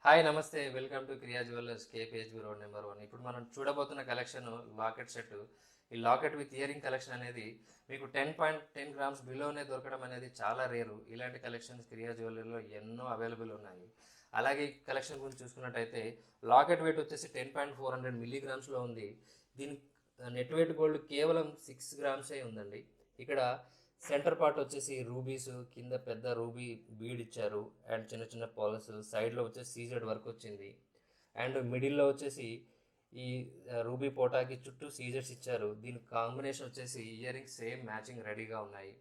Hi నమస్తే, welcome to క్రియా jewellers KPHB road number 1. ఇప్పుడు మనం చూడబోతున్న కలెక్షన్ లాకెట్ సెట్. ఈ లాకెట్ విత్ ఇయరింగ్ కలెక్షన్ అనేది మీకు 10.10 గ్రామ్స్ బిలోనే దొరకడం అనేది చాలా రేరు. ఇలాంటి కలెక్షన్స్ క్రియా జ్యువెలరీలో ఎన్నో అవైలబుల్ ఉన్నాయి. అలాగే ఈ కలెక్షన్ గురించి చూసుకున్నట్టయితే లాకెట్ వెయిట్ వచ్చేసి 10.400 మిల్లీగ్రామ్స్లో ఉంది. దీని నెట్ వెయిట్ గోల్డ్ కేవలం 6 గ్రామ్సే ఉందండి. ఇక్కడ సెంటర్ పార్ట్ వచ్చేసి రూబీస్, కింద పెద్ద రూబీ బీడ్ ఇచ్చారు అండ్ చిన్న చిన్న పాలస్, సైడ్లో వచ్చేసి సీజెడ్ వర్క్ వచ్చింది అండ్ మిడిల్లో వచ్చేసి ఈ రూబీ పోటాకి చుట్టూ సీజెడ్స్ ఇచ్చారు. దీని కాంబినేషన్ వచ్చేసి ఇయర్ రింగ్స్ సేమ్ మ్యాచింగ్ రెడీగా ఉన్నాయి.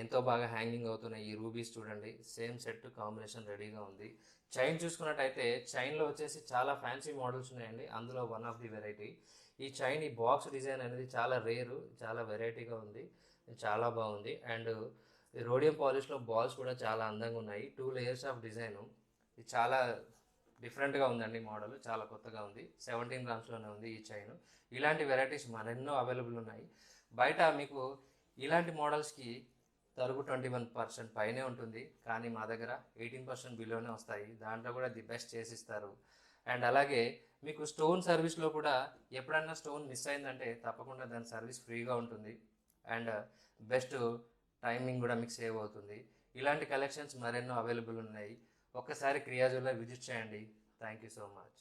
ఎంతో బాగా హ్యాంగింగ్ అవుతున్నాయి. ఈ రూబీస్ చూడండి, సేమ్ సెట్ కాంబినేషన్ రెడీగా ఉంది. చైన్ చూసుకున్నట్టయితే చైన్లో వచ్చేసి చాలా ఫ్యాన్సీ మోడల్స్ ఉన్నాయండి. అందులో వన్ ఆఫ్ ది వెరైటీ ఈ చైన్. ఈ బాక్స్ డిజైన్ అనేది చాలా రేరు, చాలా వెరైటీగా ఉంది, చాలా బాగుంది. అండ్ రోడియం పాలిష్లో బాల్స్ కూడా చాలా అందంగా ఉన్నాయి. 2 లేయర్స్ ఆఫ్ డిజైన్. ఇది చాలా డిఫరెంట్గా ఉందండి. మోడల్ చాలా కొత్తగా ఉంది. 17 గ్రామ్స్లోనే ఉంది ఈ చైన్. ఇలాంటి వెరైటీస్ మరెన్నో అవైలబుల్ ఉన్నాయి. బయట మీకు ఇలాంటి మోడల్స్కి తరుగు 21% పైనే ఉంటుంది, కానీ మా దగ్గర 18% బిలోనే వస్తాయి. దాంట్లో కూడా ది బెస్ట్ చేసిస్తారు. అండ్ అలాగే మీకు స్టోన్ సర్వీస్లో కూడా ఎప్పుడన్నా స్టోన్ మిస్ అయిందంటే తప్పకుండా దాని సర్వీస్ ఫ్రీగా ఉంటుంది. అండ్ బెస్ట్ టైమింగ్ కూడా మీకు సేవ్ అవుతుంది. ఇలాంటి కలెక్షన్స్ మరెన్నో అవైలబుల్ ఉన్నాయి. ఒక్కసారి క్రియా జ్యువెలరీ విజిట్ చేయండి. Thank you so much.